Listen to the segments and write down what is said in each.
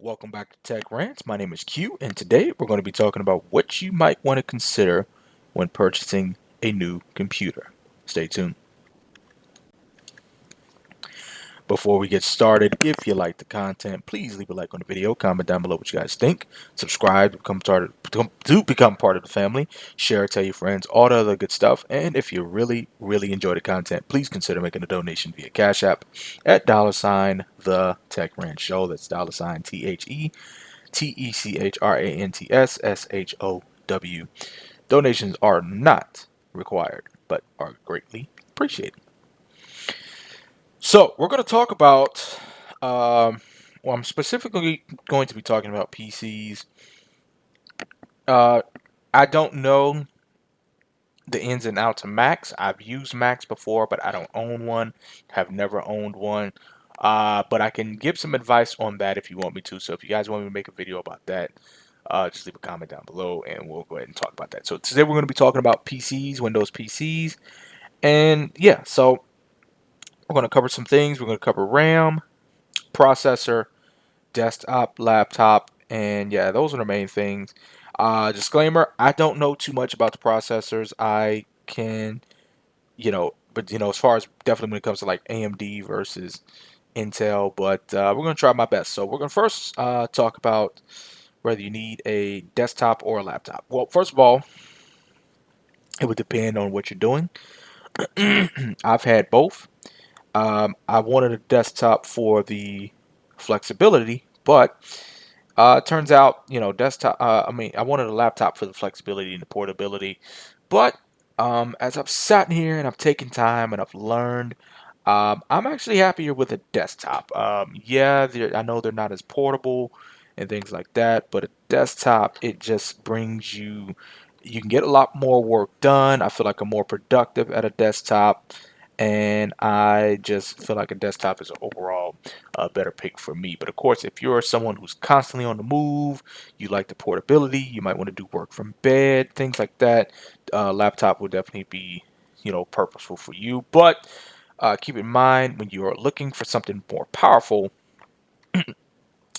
Welcome back to Tech Rants. My name is Q, and today we're going to be talking about what you might want to consider when purchasing a new computer. Stay tuned. Before we get started, if you like the content, please leave a like on the video, comment down below what you guys think, subscribe to become part of the family, share, tell your friends, all the other good stuff. And if you really enjoy the content, please consider making a donation via Cash App at $ the Tech Rant Show. That's $ TECHRANTSSHOW. Donations are not required, but are greatly appreciated. So we're going to talk about. Well, I'm specifically going to be talking about PCs. Uh, I don't know the ins and outs of Macs. I've used Macs before, but I don't own one. Have never owned one. But I can give some advice on that if you want me to. So if you guys want me to make a video about that, just leave a comment down below and we'll go ahead and talk about that. So today we're going to be talking about PCs, Windows PCs, and yeah, so we're going to cover some things. We're going to cover RAM, processor, desktop, laptop, and yeah, those are the main things. Disclaimer, I don't know too much about the processors. I can, but as far as definitely when it comes to like AMD versus Intel, but we're going to try my best. So we're going to first talk about whether you need a desktop or a laptop. Well, first of all, it would depend on what you're doing. I've had both. I wanted a desktop for the flexibility, but it turns out, desktop. I wanted a laptop for the flexibility and the portability, but as I've sat here and I've taken time and I've learned, I'm actually happier with a desktop. Yeah, I know they're not as portable and things like that, but a desktop, it just brings you. You can get a lot more work done. I feel like I'm more productive at a desktop, and I just feel like a desktop is an overall better pick for me. But of course, if you're someone who's constantly on the move, you like the portability, you might want to do work from bed, things like that. Laptop will definitely be, purposeful for you. But keep in mind when you are looking for something more powerful,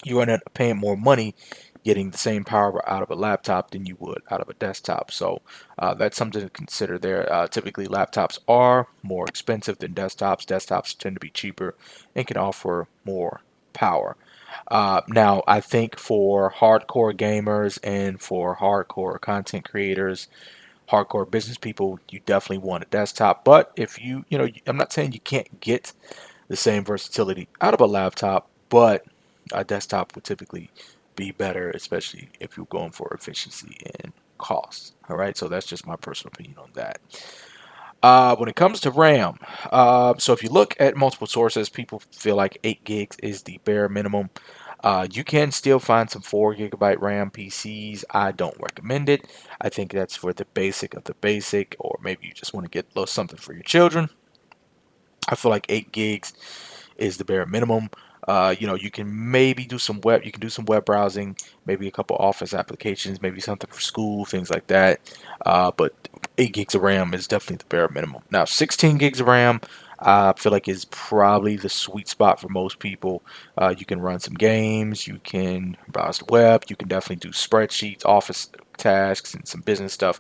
you're going to end up paying more money getting the same power out of a laptop than you would out of a desktop. So that's something to consider there. Typically, laptops are more expensive than desktops. Desktops tend to be cheaper and can offer more power. Now, I think for hardcore gamers and for hardcore content creators, hardcore business people, you definitely want a desktop. But if I'm not saying you can't get the same versatility out of a laptop, but a desktop would typically be better, especially if you're going for efficiency and cost. All right, so that's just my personal opinion on that. When it comes to RAM, so if you look at multiple sources, people feel like 8 gigs is the bare minimum. You can still find some 4 GB RAM PCs. I don't recommend it. I think that's for the basic of the basic, or maybe you just want to get a little something for your children. I feel like 8 gigs is the bare minimum. You can maybe do some web. You can do some web browsing, maybe a couple office applications, maybe something for school, things like that. But 8 gigs of RAM is definitely the bare minimum. Now, 16 gigs of RAM, I feel like is probably the sweet spot for most people. You can run some games, you can browse the web, you can definitely do spreadsheets, office tasks, and some business stuff.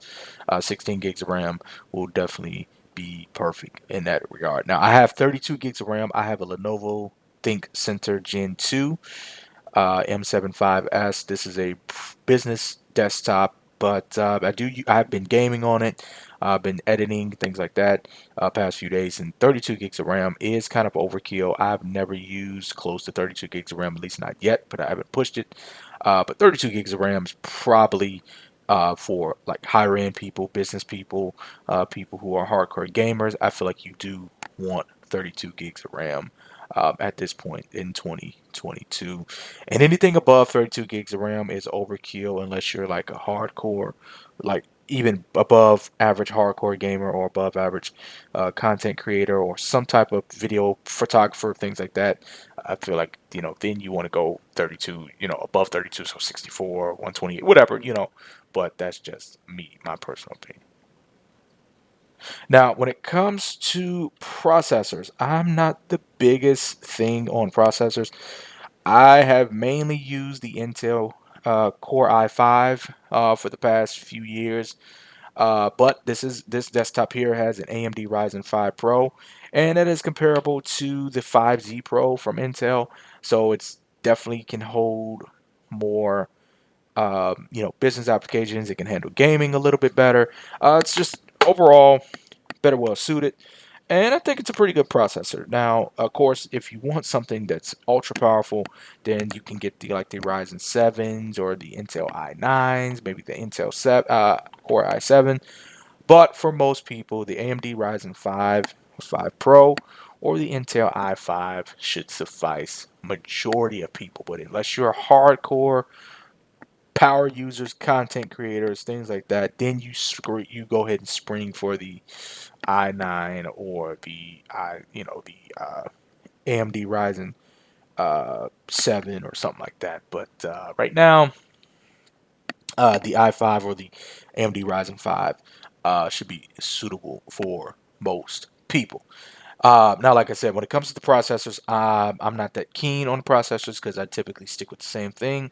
16 gigs of RAM will definitely be perfect in that regard. Now, I have 32 gigs of RAM. I have a Lenovo Think Center Gen 2 M75S. This is a business desktop, but I've been gaming on it. I've been editing things like that past few days, and 32 gigs of RAM is kind of overkill. I've never used close to 32 gigs of RAM, at least not yet, but I haven't pushed it. But 32 gigs of RAM is probably for like higher end people, business people, people who are hardcore gamers. I feel like you do want 32 gigs of RAM at this point in 2022. And anything above 32 gigs of RAM is overkill unless you're like a hardcore, like even above average hardcore gamer or above average content creator or some type of video photographer, things like that. I feel like, then you want to go 32, above 32, so 64, 128, whatever, but that's just me, my personal opinion. Now, when it comes to processors, I'm not the biggest thing on processors. I have mainly used the Intel Core i5 for the past few years. But this desktop here has an AMD Ryzen 5 Pro, and it is comparable to the 5Z Pro from Intel. So it's definitely can hold more, business applications. It can handle gaming a little bit better. It's just overall better well suited. And I think it's a pretty good processor. Now, of course, if you want something that's ultra powerful, then you can get the Ryzen 7s or the Intel i9s, maybe the Intel 7, Core i7. But for most people, the AMD Ryzen 5 or 5 Pro or the Intel i5 should suffice majority of people. But unless you're a hardcore power users, content creators, things like that, then you go ahead and spring for the i9 or the AMD Ryzen 7 or something like that. But right now, the i5 or the AMD Ryzen 5 should be suitable for most people. Now, like I said, when it comes to the processors, I'm not that keen on the processors because I typically stick with the same thing.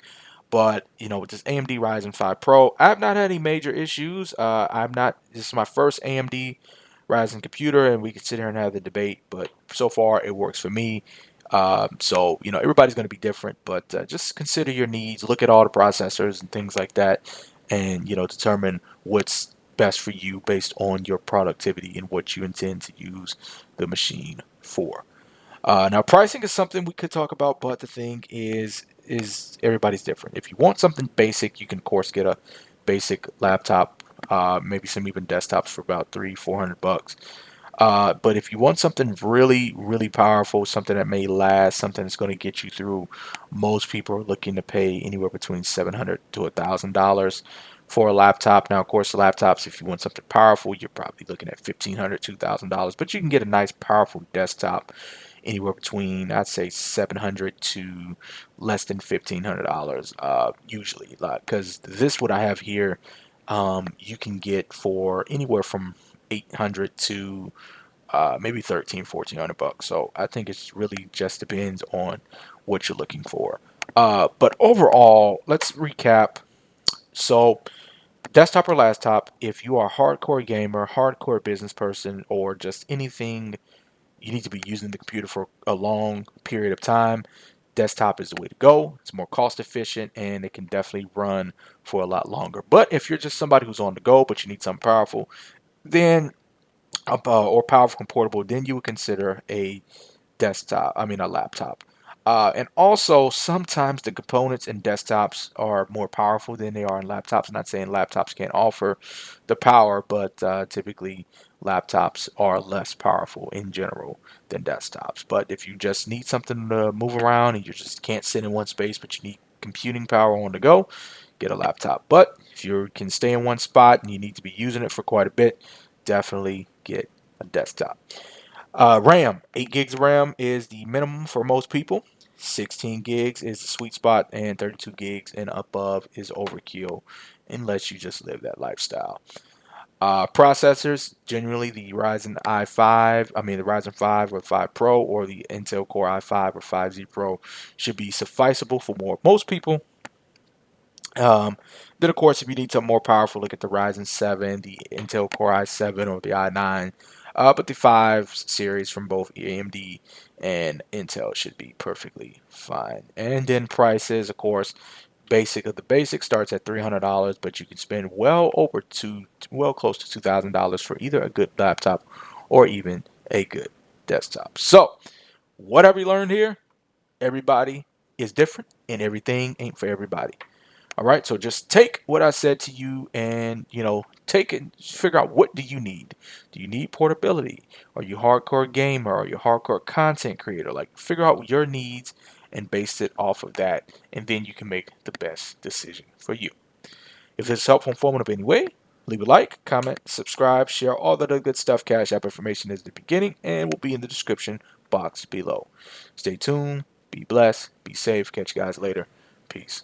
But with this AMD Ryzen 5 Pro, I have not had any major issues. I'm not. This is my first AMD Ryzen computer, and we can sit here and have the debate. But so far, it works for me. So everybody's going to be different, but just consider your needs. Look at all the processors and things like that, and determine what's best for you based on your productivity and what you intend to use the machine for. Now, pricing is something we could talk about, but the thing is everybody's different. If you want something basic, you can of course get a basic laptop, maybe some even desktops for about 300-400 bucks. But if you want something really, really powerful, something that may last, something that's going to get you through, most people are looking to pay anywhere between $700 to $1,000 for a laptop. Now, of course, laptops, if you want something powerful, you're probably looking at $1,500 to $2,000. But you can get a nice, powerful desktop anywhere between, I'd say, $700 to less than $1,500 usually. Because this, what I have here, you can get for anywhere from 800 to maybe 1300-1400 bucks. So I think it's really just depends on what you're looking for. But overall, let's recap. So desktop or laptop, if you are a hardcore gamer, hardcore business person, or just anything you need to be using the computer for a long period of time, desktop is the way to go. It's more cost efficient and it can definitely run for a lot longer. But if you're just somebody who's on the go but you need something powerful, then or powerful and portable, then you would consider a laptop. And also, sometimes the components in desktops are more powerful than they are in laptops. I'm not saying laptops can't offer the power, but typically laptops are less powerful in general than desktops. But if you just need something to move around and you just can't sit in one space, but you need computing power on the go, get a laptop. But if you can stay in one spot and you need to be using it for quite a bit, definitely get a desktop. RAM, 8 gigs of RAM is the minimum for most people. 16 gigs is the sweet spot, and 32 gigs and above is overkill unless you just live that lifestyle. Processors, generally the Ryzen i5, the Ryzen 5 or 5 Pro or the Intel Core i5 or 5Z Pro should be sufficeable for most people. Um, then, of course, if you need something more powerful, look at the Ryzen 7, the Intel Core i7, or the i9. But the 5 series from both AMD and Intel should be perfectly fine. And then prices, of course, basic of the basic starts at $300, but you can spend well close to $2,000 for either a good laptop or even a good desktop. So, what have we learned here? Everybody is different, and everything ain't for everybody. All right, so just take what I said to you and, take it, figure out what do you need. Do you need portability? Are you a hardcore gamer? Are you a hardcore content creator? Like, figure out your needs and base it off of that, and then you can make the best decision for you. If this is helpful and informative in any way, leave a like, comment, subscribe, share all the good stuff. Cash App information is at the beginning and will be in the description box below. Stay tuned, be blessed, be safe. Catch you guys later. Peace.